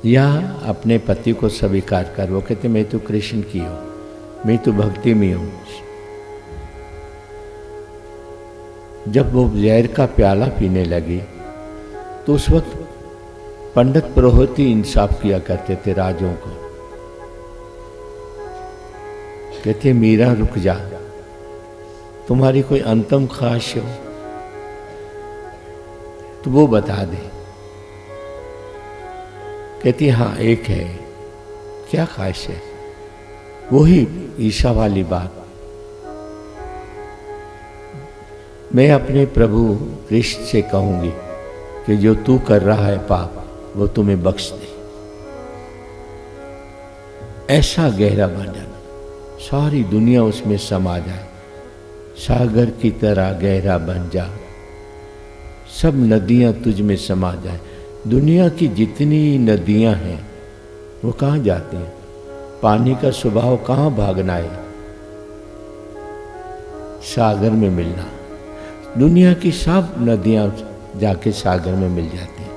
या अपने पति को स्वीकार कर। वो कहते मैं तो कृष्ण की हूँ, मैं तो भक्ति में हूँ। जब वो जहर का प्याला पीने लगी तो उस वक्त पंडित पुरोहित ही इंसाफ किया करते थे राजों को। कहते मीरा रुक जा, तुम्हारी कोई अंतिम ख्वाहिश हो तो वो बता दे। कहती हाँ एक है। क्या ख्वाहिश है? वही ईशा वाली बात। मैं अपने प्रभु कृष्ण से कहूंगी कि जो तू कर रहा है पाप वो तुम्हें बख्श दे। ऐसा गहरा बन जाना, सारी दुनिया उसमें समा जाए। सागर की तरह गहरा बन जा, सब नदियां तुझ में समा जाए। दुनिया की जितनी नदियां हैं वो कहाँ जाती हैं? पानी का स्वभाव कहाँ भागना है? सागर में मिलना। दुनिया की सब नदियां जाके सागर में मिल जाती हैं।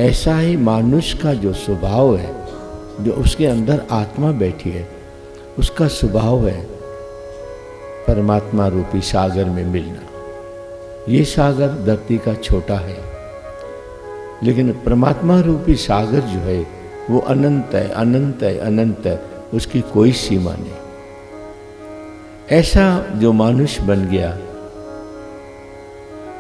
ऐसा ही मानुष्य का जो स्वभाव है, जो उसके अंदर आत्मा बैठी है, उसका स्वभाव है परमात्मा रूपी सागर में मिलना। ये सागर धरती का छोटा है, लेकिन परमात्मा रूपी सागर जो है वो अनंत है, अनंत है, अनंत है, उसकी कोई सीमा नहीं। ऐसा जो मनुष्य बन गया,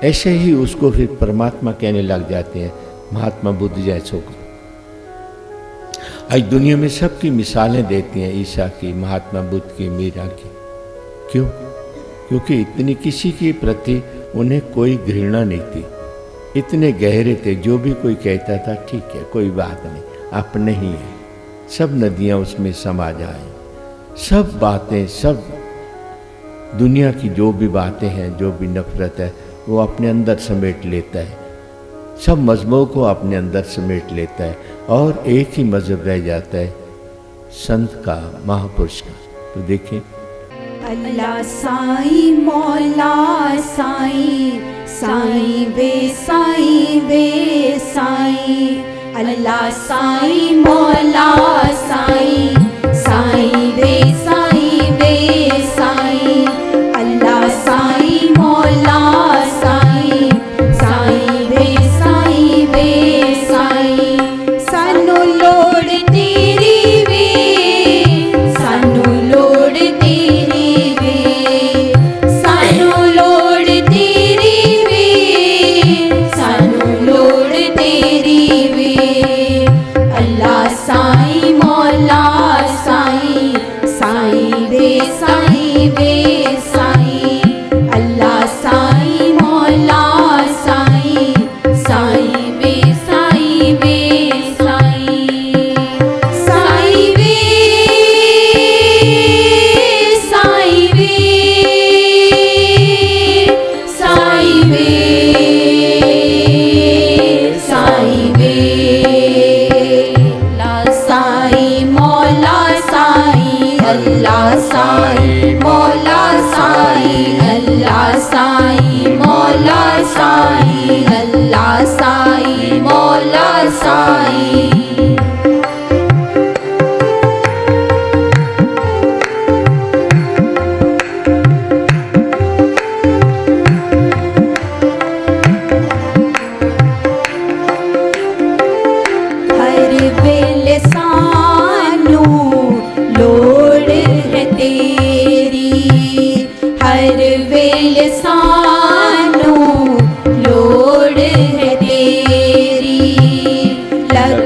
ऐसे ही उसको फिर परमात्मा कहने लग जाते हैं, महात्मा बुद्ध जैसों को। आज दुनिया में सबकी मिसालें देती हैं, ईसा की, महात्मा बुद्ध की, मीरा की। क्यों? क्योंकि इतनी किसी के प्रति उन्हें कोई घृणा नहीं थी, इतने गहरे थे। जो भी कोई कहता था ठीक है, कोई बात नहीं, अपने ही है। सब नदियां उसमें समा जाए, सब बातें, सब दुनिया की जो भी बातें हैं, जो भी नफरत है, वो अपने अंदर समेट लेता है। सब मजहबों को अपने अंदर समेट लेता है और एक ही मजहब रह जाता है, संत का, महापुरुष का। तो देखें, अल्लाह साईं मौला साईं, साईं वे साईं वे साईं। अल्लाह साईं मौला साईं, साईं वे साईं वे साईं। अल्लाह साईं मौला साईं, साईं वे साईं वे साईं। सानू लोड़ तेरी वे, सानू लोड़ तेरी वे, सानू लोड़ तेरी वे, सानू लोड़ तेरी वे। अल्लाह साईं मौला साईं, साईं वे साईं वे साईं। अल्लाह साईं मौला साईं, साईं वे साईं वे साईं। साईं वे साईं वे साईं वे साईं वे। अल्लाह साईं मौला साईं, अल्लाह साईं मौला साईं। अल्लाह साईं मौला साईं, अल्लाह साईं मौला साईं। हर वेले सानू लोड़ है तेरी, हर वेले सानू लोड़ है तेरी। लग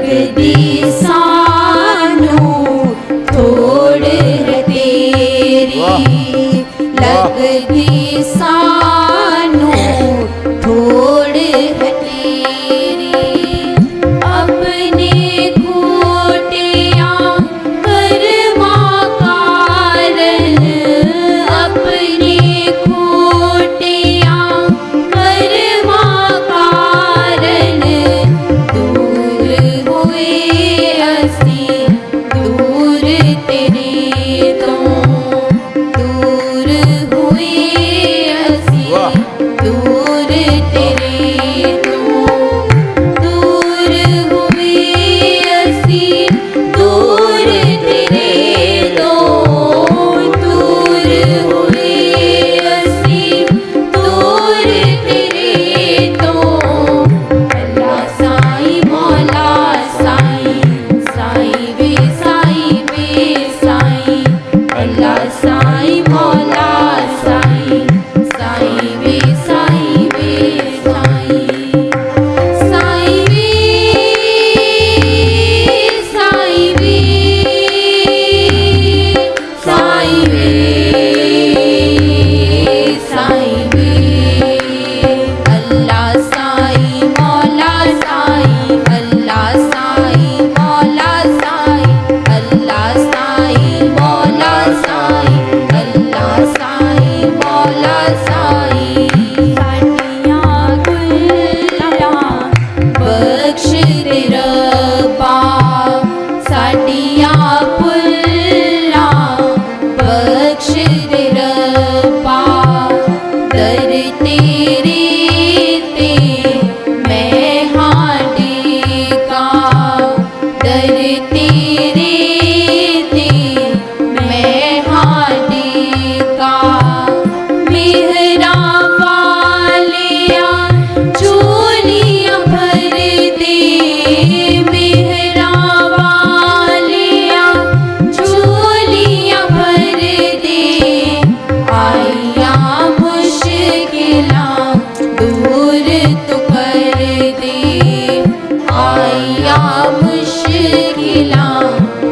आया मुश्किलां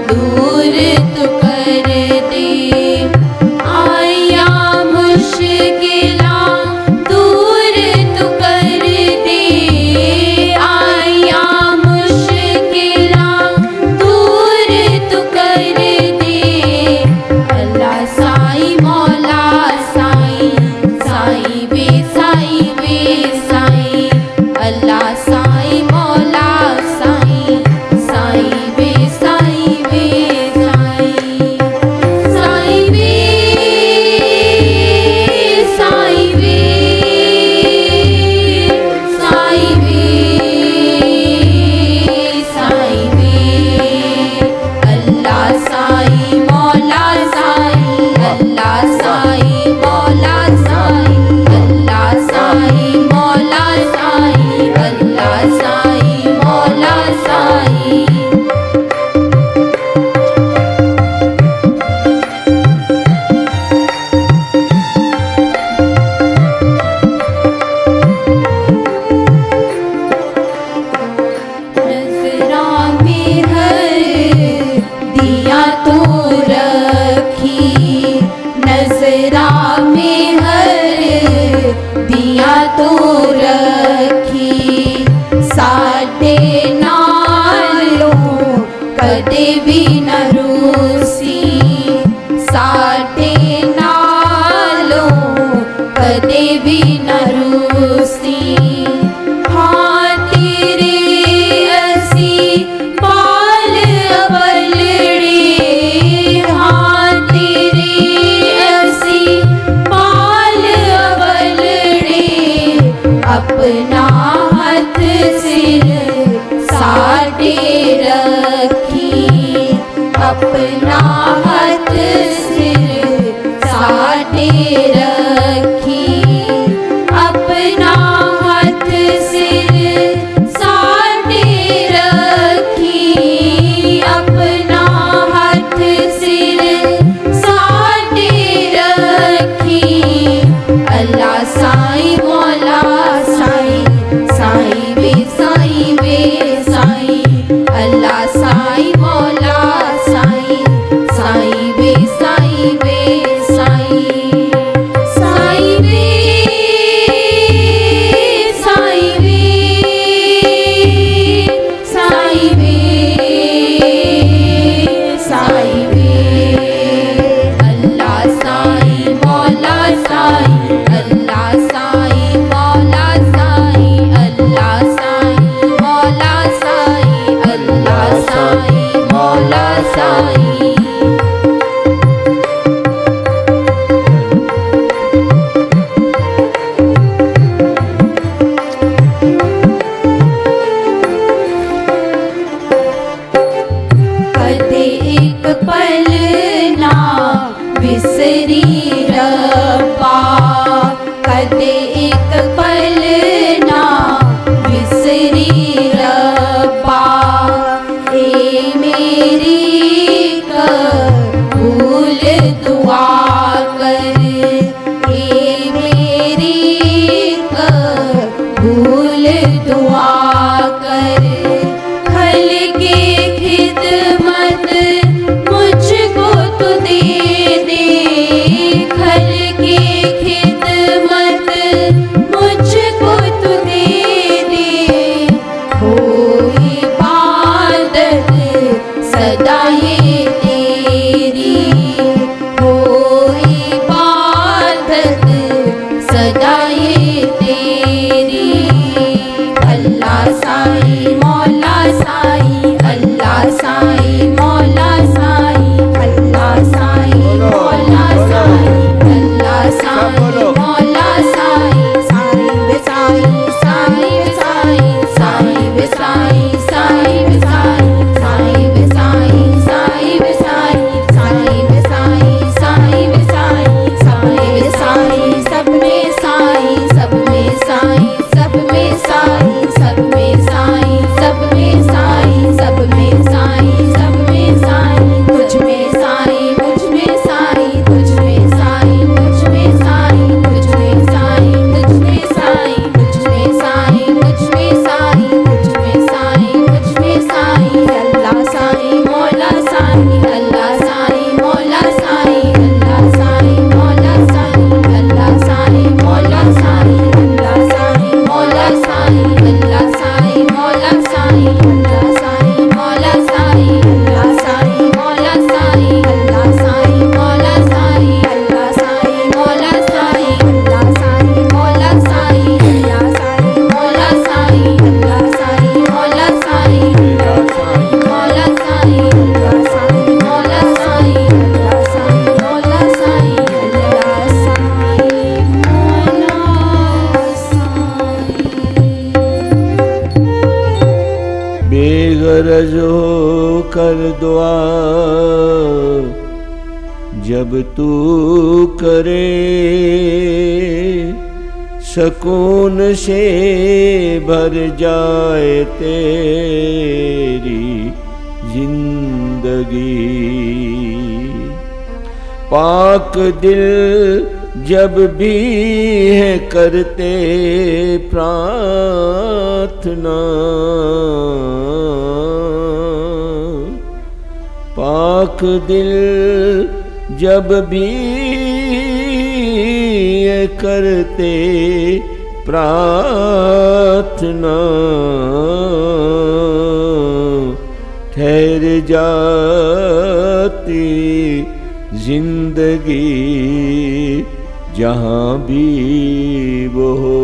दूर तू कर दे, आया मुश्किलां दूर तू कर दे, आया मुश्किलां दूर तू कर दे। अल्लाह साईं मौला साईं, साईं वे साईं वे साईं, अल्लाह साईं मौला साईं, साईं वे साईं वे साईं, साईं वे साईं वे साईं वे साईं वे, अल्लाह साईं मौला साईं, अल्लाह साईं मौला साईं, अल्लाह साईं मौला साईं, अल्लाह साईं मौला साईं। नजरा में हर दिया तो रखी, नजरा में हर दिया तो रखी, साडे नालों कदे भी न रूसी, साडे नालों कदे भी न रूसी। हाँ तेरे असी बाल अबलड़े, हाँ तेरे असी बाल अबलड़े, अपना हाथ सिर साडे रखी, अपना हाथ सिर साडे रखी, अपना हाथ सिर साडे रखी, अपना हाथ सिर साडे रखी। अल्लाह साईं मौला साईं, साईं वे साईं वे साईं, अल्लाह साईं मौला साईं, साईं वे साईं वे साईं, साईं वे साईं वे साईं वे साईं वे, अल्लाह साईं मौला साईं, अल्लाह साईं मौला साईं, अल्लाह साईं मौला साईं, अल्लाह साईं मौला साईं। कदे एक पल ना बिसरी रब्बा, कदे एक पल ना बिसरी रब्बा, ए मेरी कबूल दुआ कर, ए मेरी कबूल दुआ कर। खल के खिदमत मुझको तू दे दे, खल के खिदमत मुझको तू दे दे, हो इबादत सदा ये तेरी, हो इबादत सदा ये तेरी। अल्लाह साईं मौला साईं, अल्लाह साईं मौला साईं, अल्लाह साईं मौला साईं, अल्लाह साईं मौला साईं, साईं वे साईं, साईं वे साईं, साईं वे साईं, साईं वे साईं, साईं वे साईं, साईं वे साईं, साईं वे साईं, साईं वे साईं, सब में साईं, सब में साईं, सब में साईं, सब में साईं, सब में साईं, सब में साईं, सब बेगरज हो कर दुआ जब तू करे, सकून से भर जाए तेरी जिंदगी। पाक दिल जब भी है करते प्रार्थना, पाक दिल जब भी है करते प्रार्थना, ठहर जाती जिंदगी जहां भी वो हो।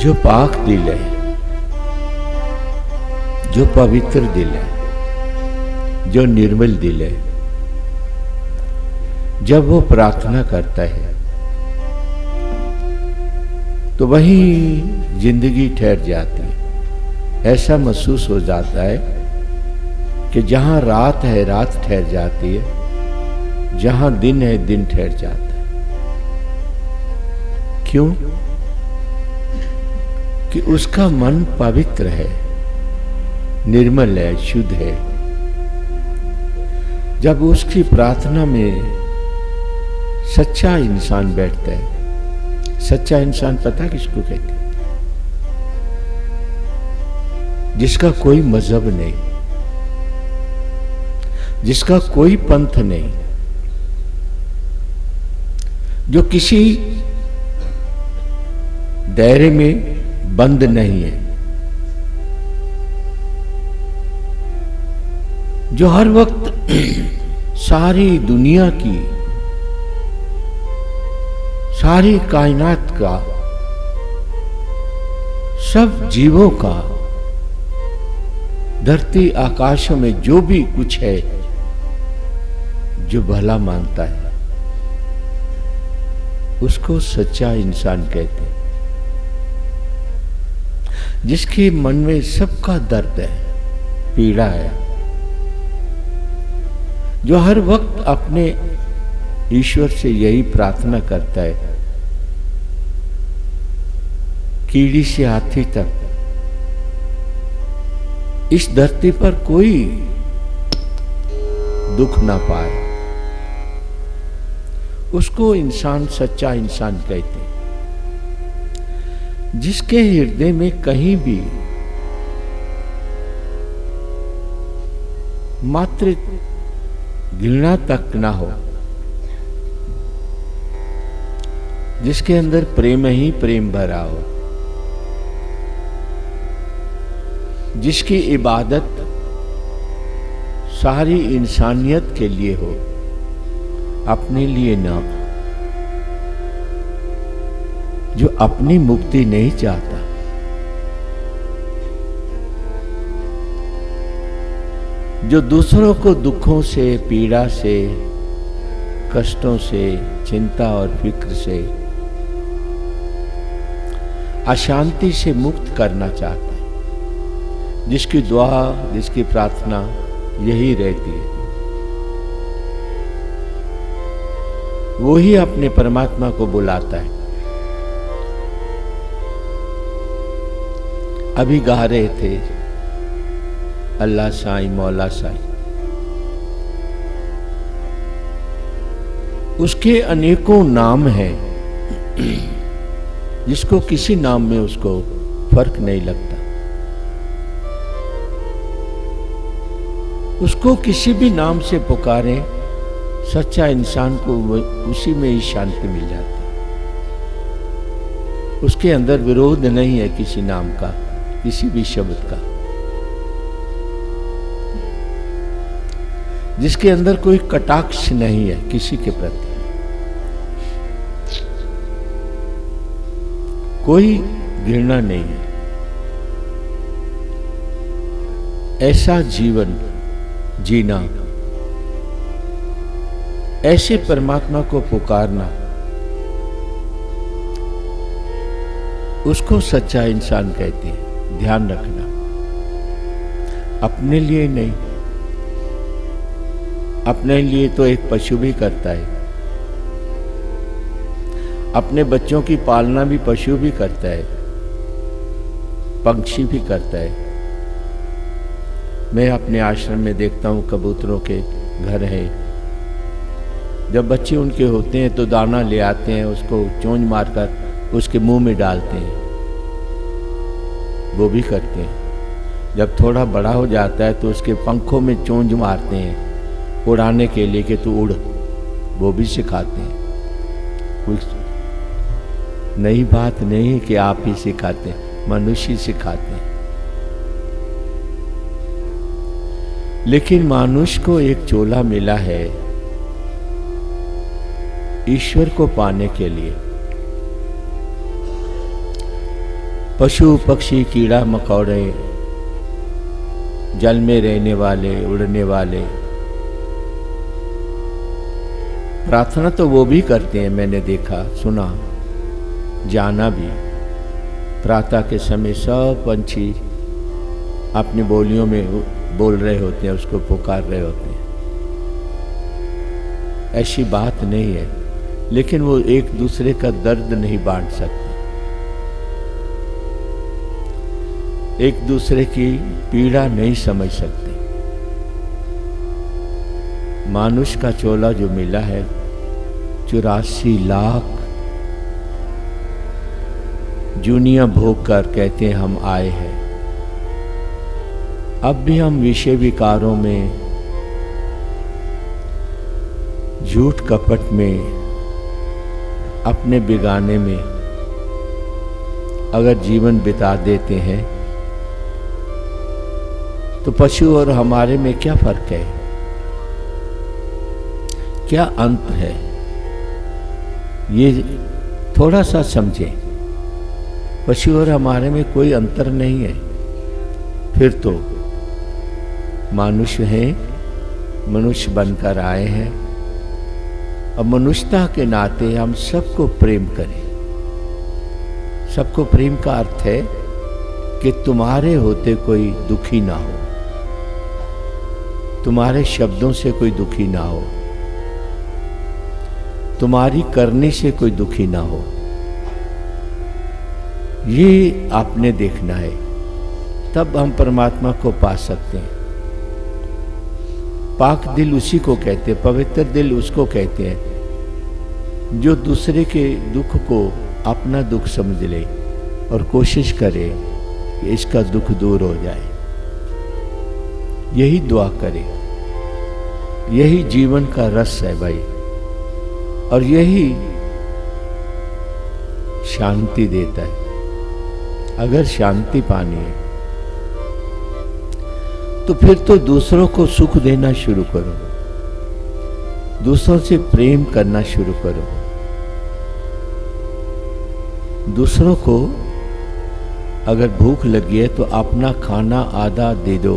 जो पाक दिल है, जो पवित्र दिल है, जो निर्मल दिल है, जब वो प्रार्थना करता है तो वही जिंदगी ठहर जाती है। ऐसा महसूस हो जाता है कि जहां रात है रात ठहर जाती है, जहां दिन है दिन ठहर जाता है। क्यों? कि उसका मन पवित्र है, निर्मल है, शुद्ध है। जब उसकी प्रार्थना में सच्चा इंसान बैठता है, सच्चा इंसान पता किसको कहते हैं? जिसका कोई मजहब नहीं, जिसका कोई पंथ नहीं, जो किसी दायरे में बंद नहीं है, जो हर वक्त सारी दुनिया की, सारी कायनात का, सब जीवों का, धरती आकाशों में जो भी कुछ है, जो भला मानता है, उसको सच्चा इंसान कहते हैं। जिसके मन में सबका दर्द है, पीड़ा है, जो हर वक्त अपने ईश्वर से यही प्रार्थना करता है, कीड़ी से हाथी तक इस धरती पर कोई दुख ना पाए, उसको इंसान, सच्चा इंसान कहते हैं। जिसके हृदय में कहीं भी मात्र घृणा तक ना हो, जिसके अंदर प्रेम ही प्रेम भरा हो, जिसकी इबादत सारी इंसानियत के लिए हो, अपने लिए ना, जो अपनी मुक्ति नहीं चाहता, जो दूसरों को दुखों से, पीड़ा से, कष्टों से, चिंता और फिक्र से, अशांति से मुक्त करना चाहता है, जिसकी दुआ, जिसकी प्रार्थना यही रहती है, वो ही अपने परमात्मा को बुलाता है। अभी गा रहे थे अल्लाह साईं मौला साईं, उसके अनेकों नाम हैं, जिसको किसी नाम में उसको फर्क नहीं लगता। उसको किसी भी नाम से पुकारें, सच्चा इंसान को उसी में ही शांति मिल जाती है। उसके अंदर विरोध नहीं है किसी नाम का, किसी भी शब्द का। जिसके अंदर कोई कटाक्ष नहीं है किसी के प्रति, कोई घृणा नहीं है, ऐसा जीवन जीना, ऐसे परमात्मा को पुकारना उसको सच्चा इंसान कहते हैं। ध्यान रखना, अपने लिए नहीं। अपने लिए तो एक पशु भी करता है, अपने बच्चों की पालना भी पशु भी करता है, पक्षी भी करता है। मैं अपने आश्रम में देखता हूँ, कबूतरों के घर हैं, जब बच्चे उनके होते हैं तो दाना ले आते हैं, उसको चोंच मारकर उसके मुंह में डालते हैं, वो भी करते हैं। जब थोड़ा बड़ा हो जाता है तो उसके पंखों में चोंच मारते हैं उड़ाने के लिए कि तू उड़, वो भी सिखाते हैं। कोई नई बात नहीं है कि आप ही सिखाते हैं, मनुष्य ही सिखाते हैं। लेकिन मनुष्य को एक चोला मिला है ईश्वर को पाने के लिए। पशु पक्षी कीड़ा मकोड़े, जल में रहने वाले उड़ने वाले, प्रार्थना तो वो भी करते हैं, मैंने देखा सुना जाना भी। प्रातः के समय सब पंछी अपनी बोलियों में बोल रहे होते हैं, उसको पुकार रहे होते हैं। ऐसी बात नहीं है, लेकिन वो एक दूसरे का दर्द नहीं बांट सकते, एक दूसरे की पीड़ा नहीं समझ सकते। मानुष का चोला जो मिला है 84 लाख जूनिया भोग कर कहते हैं हम आए हैं। अब भी हम विषय विकारों में, झूठ कपट में, अपने बिगाने में अगर जीवन बिता देते हैं तो पशु और हमारे में क्या फर्क है, क्या अंत है, ये थोड़ा सा समझें। पशु और हमारे में कोई अंतर नहीं है। फिर तो मनुष्य हैं, मनुष्य बनकर आए हैं, और मनुष्यता के नाते हम सबको प्रेम करें। सबको प्रेम का अर्थ है कि तुम्हारे होते कोई दुखी ना हो, तुम्हारे शब्दों से कोई दुखी ना हो, तुम्हारी करनी से कोई दुखी ना हो। ये आपने देखना है, तब हम परमात्मा को पा सकते हैं। पाक दिल उसी को कहते हैं, पवित्र दिल उसको कहते हैं जो दूसरे के दुख को अपना दुख समझ ले और कोशिश करे कि इसका दुख दूर हो जाए। यही दुआ करे, यही जीवन का रस है भाई, और यही शांति देता है। अगर शांति पानी है तो फिर तो दूसरों को सुख देना शुरू करो, दूसरों से प्रेम करना शुरू करो। दूसरों को अगर भूख लगी है तो अपना खाना आधा दे दो।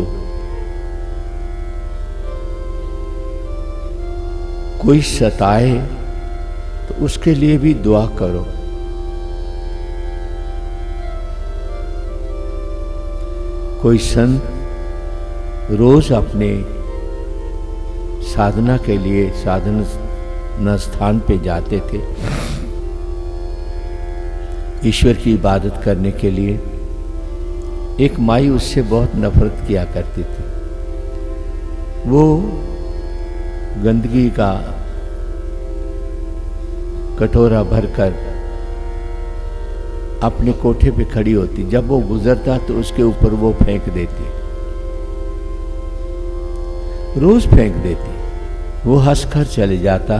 कोई सताए तो उसके लिए भी दुआ करो। कोई संत रोज अपने साधना के लिए साधना स्थान पे जाते थे, ईश्वर की इबादत करने के लिए। एक माई उससे बहुत नफरत किया करती थी। वो गंदगी का कटोरा भरकर अपने कोठे पे खड़ी होती, जब वो गुजरता तो उसके ऊपर वो फेंक देती, रोज फेंक देती। वो हंसकर चले जाता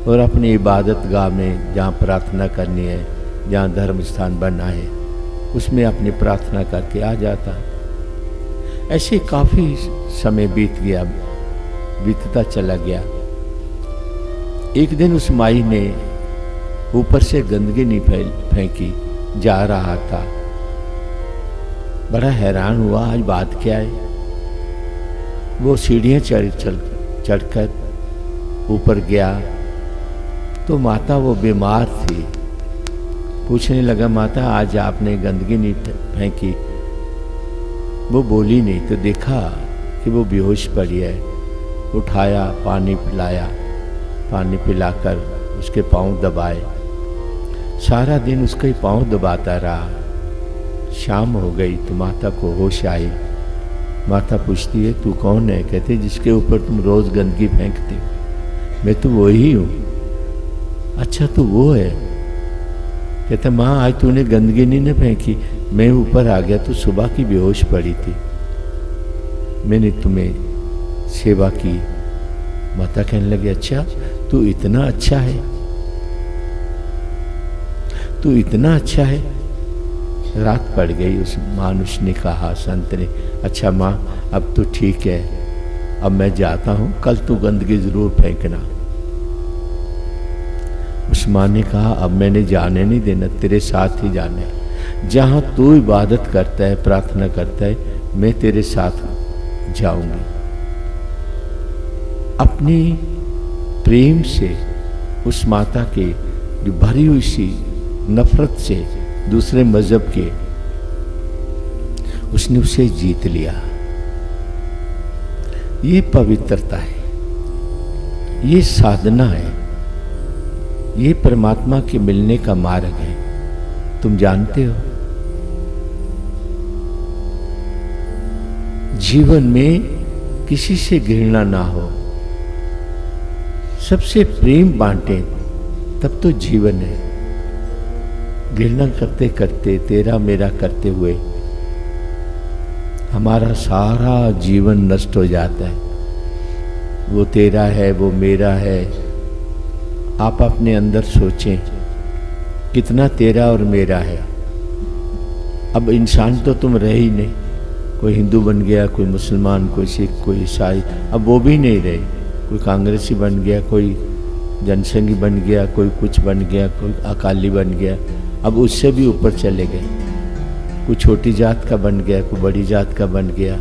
और अपनी इबादत गाह में, जहाँ प्रार्थना करनी है, जहाँ धर्म स्थान बनना है, उसमें अपनी प्रार्थना करके आ जाता। ऐसे काफी समय बीत गया, बीतता चला गया। एक दिन उस माई ने ऊपर से गंदगी नहीं फेंकी, जा रहा था। बड़ा हैरान हुआ, आज बात क्या है। वो सीढ़ियाँ चढ़कर ऊपर गया तो माता वो बीमार थी, पूछने लगा, माता आज आपने गंदगी नहीं फेंकी? वो बोली नहीं, तो देखा कि वो बेहोश पड़ी है। उठाया, पानी पिलाया, पानी पिलाकर उसके पाँव दबाए। सारा दिन उसके पाँव दबाता रहा। शाम हो गई तो माता को होश आई। माता पूछती है, तू कौन है? कहते, जिसके ऊपर तुम रोज गंदगी फेंकते हो। मैं तो वही हूँ। अच्छा तू वो है? कहता, माँ आज तूने गंदगी नहीं फेंकी, मैं ऊपर आ गया तो सुबह की बेहोश पड़ी थी, मैंने तुम्हें सेवा की। माता कहने लगी, अच्छा तू इतना अच्छा है, तू इतना अच्छा है। रात पड़ गई। उस मानुष ने कहा, संत ने, अच्छा माँ अब तो ठीक है, अब मैं जाता हूँ, कल तू गंदगी जरूर फेंकना। उस माँ ने कहा, अब मैंने जाने नहीं देना, तेरे साथ ही जाना है। जहाँ तू इबादत करता है, प्रार्थना करता है, मैं तेरे साथ जाऊंगी। अपनी प्रेम से उस माता के जो भरी हुई सी नफरत से दूसरे मजहब के, उसने उसे जीत लिया। ये पवित्रता है, ये साधना है, ये परमात्मा के मिलने का मार्ग है। तुम जानते हो, जीवन में किसी से घृणा ना हो, सबसे प्रेम बांटे, तब तो जीवन है। घृणा करते करते, तेरा मेरा करते हुए हमारा सारा जीवन नष्ट हो जाता है। वो तेरा है, वो मेरा है। आप अपने अंदर सोचें कितना तेरा और मेरा है। अब इंसान तो तुम रहे ही नहीं। कोई हिंदू बन गया, कोई मुसलमान, कोई सिख, कोई ईसाई, अब वो भी नहीं रहे। कोई कांग्रेसी बन गया, कोई जनसंघी बन गया, कोई कुछ बन गया, कोई अकाली बन गया। अब उससे भी ऊपर चले गए। कोई छोटी जात का बन गया, कोई बड़ी जात का बन गया।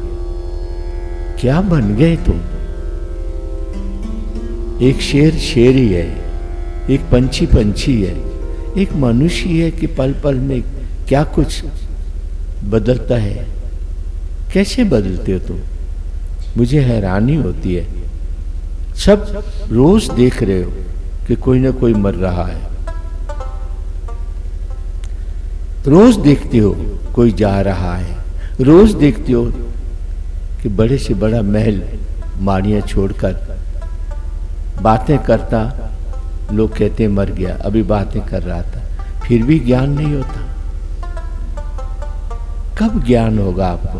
क्या बन गए तुम? एक शेर शेर ही है, एक पंछी पंछी है, एक मनुष्य ही है कि पल पल में क्या कुछ बदलता है। कैसे बदलते हो तुम? मुझे हैरानी होती है। सब रोज देख रहे हो कि कोई ना कोई मर रहा है, रोज देखते हो कोई जा रहा है, रोज देखते हो कि बड़े से बड़ा महल माड़ियां छोड़कर बातें करता, लोग कहते मर गया, अभी बातें कर रहा था, फिर भी ज्ञान नहीं होता। कब ज्ञान होगा आपको?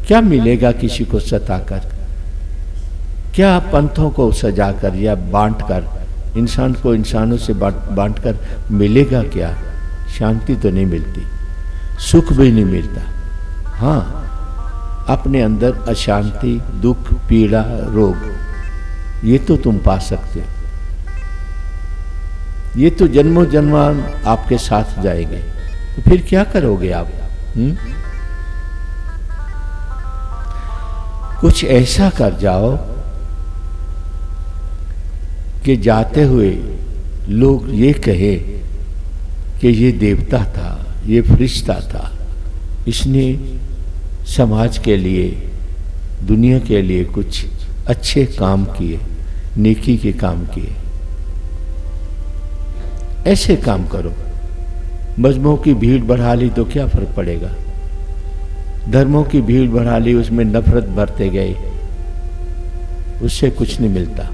क्या मिलेगा किसी को सताकर? क्या पंथों को सजाकर या बांटकर, इंसान को इंसानों से बांटकर मिलेगा क्या? शांति तो नहीं मिलती, सुख भी नहीं मिलता। हाँ, अपने अंदर अशांति, दुख, पीड़ा, रोग, ये तो तुम पा सकते हो। ये तो जन्मों जन्मां आपके साथ जाएंगे। तो फिर क्या करोगे आप? कुछ ऐसा कर जाओ कि जाते हुए लोग ये कहे कि ये देवता था, ये फरिश्ता था, इसने समाज के लिए, दुनिया के लिए कुछ अच्छे काम किए, नेकी के काम किए। ऐसे काम करो। मजहबों की भीड़ बढ़ा ली तो क्या फर्क पड़ेगा? धर्मों की भीड़ बढ़ा ली, उसमें नफरत भरते गए, उससे कुछ नहीं मिलता।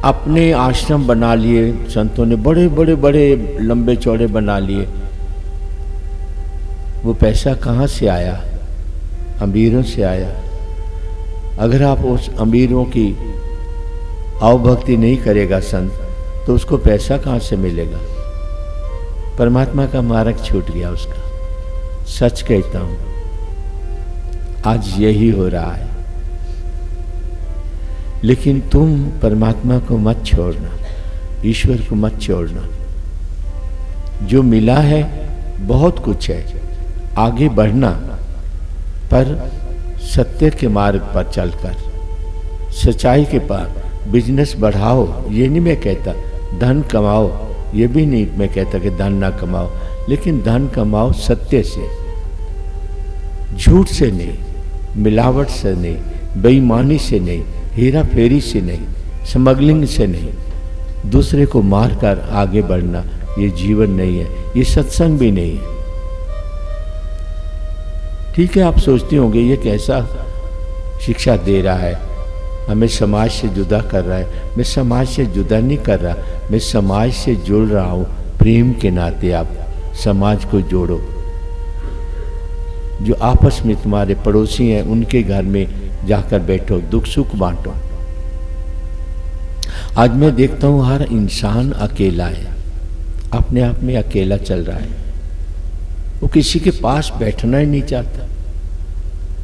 अपने आश्रम बना लिए संतों ने, बड़े बड़े बड़े लंबे चौड़े बना लिए। वो पैसा कहाँ से आया? अमीरों से आया। अगर आप उस अमीरों की आवभक्ति नहीं करेगा संत, तो उसको पैसा कहाँ से मिलेगा? परमात्मा का मार्ग छूट गया उसका। सच कहता हूं, आज यही हो रहा है। लेकिन तुम परमात्मा को मत छोड़ना, ईश्वर को मत छोड़ना। जो मिला है बहुत कुछ है, आगे बढ़ना, पर सत्य के मार्ग पर चलकर, सच्चाई के पार बिजनेस बढ़ाओ। ये नहीं मैं कहता, धन कमाओ, ये भी नहीं मैं कहता कि धन ना कमाओ, लेकिन धन कमाओ सत्य से, झूठ से नहीं, मिलावट से नहीं, बेईमानी से नहीं, हेरा फेरी से नहीं, स्मगलिंग से नहीं, दूसरे को मारकर आगे बढ़ना ये जीवन नहीं है, ये सत्संग भी नहीं है। ठीक है, आप सोचते होंगे ये कैसा शिक्षा दे रहा है, हमें समाज से जुदा कर रहा है। मैं समाज से जुदा नहीं कर रहा, मैं समाज से जुड़ रहा हूँ प्रेम के नाते। आप समाज को जोड़ो, जो आपस में तुम्हारे पड़ोसी हैं उनके घर में जाकर बैठो, दुख सुख बांटो। आज मैं देखता हूँ हर इंसान अकेला है, अपने आप में अकेला चल रहा है, वो किसी के पास बैठना ही नहीं चाहता।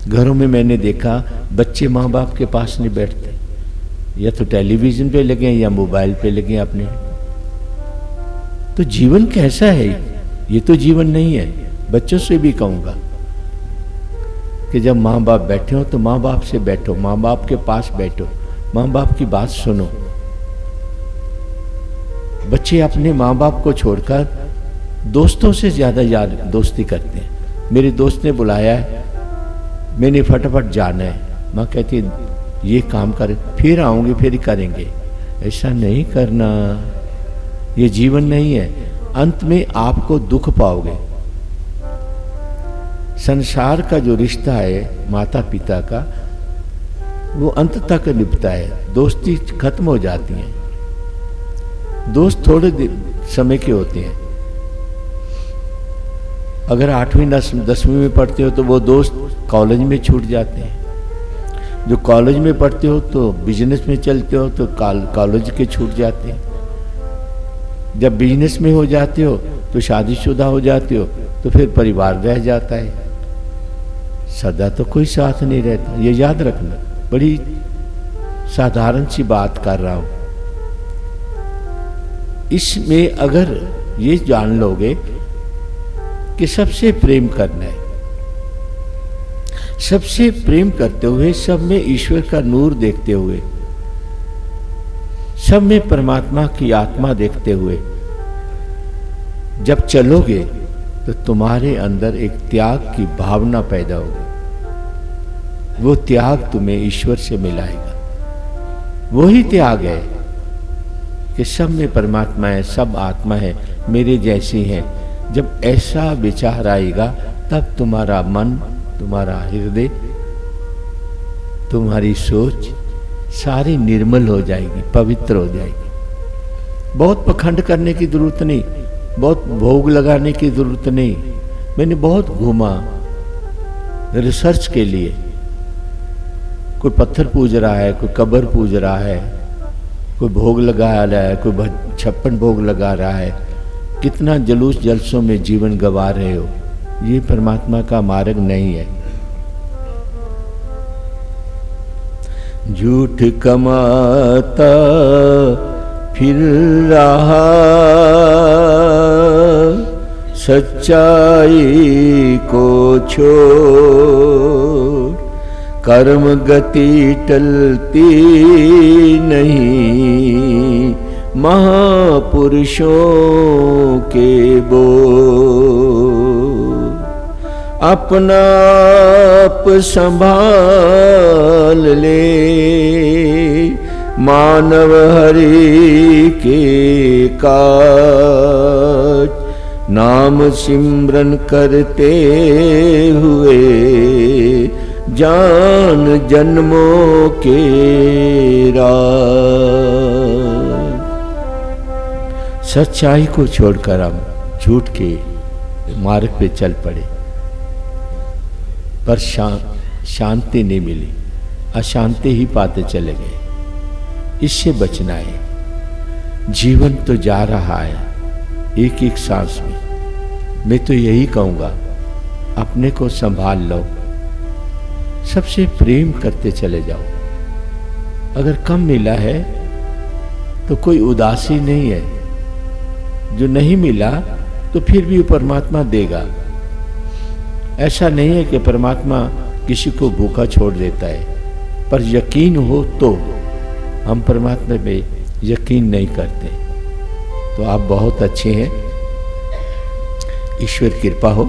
घरों में मैंने देखा बच्चे माँ बाप के पास नहीं बैठते, या तो टेलीविजन पे लगे या मोबाइल पे लगे अपने। तो जीवन कैसा है? ये तो जीवन नहीं है। बच्चों से भी कहूंगा कि जब माँ बाप बैठे हो तो माँ बाप से बैठो, माँ बाप के पास बैठो, माँ बाप की बात सुनो। बच्चे अपने माँ बाप को छोड़कर दोस्तों से ज्यादा यार दोस्ती करते हैं। मेरे दोस्त ने बुलाया है, मैंने फटाफट जाना है। माँ कहती ये काम कर, फिर आऊंगी, फिर करेंगे। ऐसा नहीं करना, ये जीवन नहीं है। अंत में आपको दुख पाओगे। संसार का जो रिश्ता है माता पिता का, वो अंत तक निभता है, दोस्ती खत्म हो जाती है। दोस्त थोड़े समय के होते हैं। अगर 8वीं 10वीं में पढ़ते हो तो वो दोस्त कॉलेज में छूट जाते हैं। जो कॉलेज में पढ़ते हो तो बिजनेस में चलते हो तो कॉलेज के छूट जाते हैं। जब बिजनेस में हो जाते हो तो शादीशुदा हो जाते हो तो फिर परिवार रह जाता है। सदा तो कोई साथ नहीं रहता, ये याद रखना। बड़ी साधारण सी बात कर रहा हूं। इसमें अगर ये जान लोगे कि सबसे प्रेम करना है, सबसे प्रेम करते हुए, सब में ईश्वर का नूर देखते हुए, सब में परमात्मा की आत्मा देखते हुए जब चलोगे तो तुम्हारे अंदर एक त्याग की भावना पैदा होगी। वो त्याग तुम्हें ईश्वर से मिलाएगा। वही त्याग है कि सब में परमात्मा है, सब आत्मा है, मेरे जैसी है। जब ऐसा विचार आएगा तब तुम्हारा मन, तुम्हारा हृदय, तुम्हारी सोच सारी निर्मल हो जाएगी, पवित्र हो जाएगी। बहुत पखंड करने की जरूरत नहीं, बहुत भोग लगाने की जरूरत नहीं। मैंने बहुत घूमा रिसर्च के लिए। कोई पत्थर पूज रहा है, कोई कब्र पूज रहा है, कोई भोग लगा रहा है, कोई 56 भोग लगा रहा है। कितना जुलूस जलसों में जीवन गंवा रहे हो। ये परमात्मा का मार्ग नहीं है। झूठ कमाता फिर रहा, सच्चाई को छोड़, कर्म गति टलती नहीं, महापुरुषों के बोल। अपना आप संभाल ले, मानव हरि के काज, नाम सिमरन करते हुए, जान जन्मों के राज। सच्चाई को छोड़कर हम झूठ के मार्ग पे चल पड़े, पर शांति नहीं मिली, अशांति ही पाते चले गए। इससे बचना है। जीवन तो जा रहा है एक एक सांस में। मैं तो यही कहूँगा, अपने को संभाल लो, सबसे प्रेम करते चले जाओ। अगर कम मिला है तो कोई उदासी नहीं है, जो नहीं मिला तो फिर भी परमात्मा देगा। ऐसा नहीं है कि परमात्मा किसी को भूखा छोड़ देता है, पर यकीन हो तो। हम परमात्मा पे यकीन नहीं करते। तो आप बहुत अच्छे हैं, ईश्वर कृपा हो।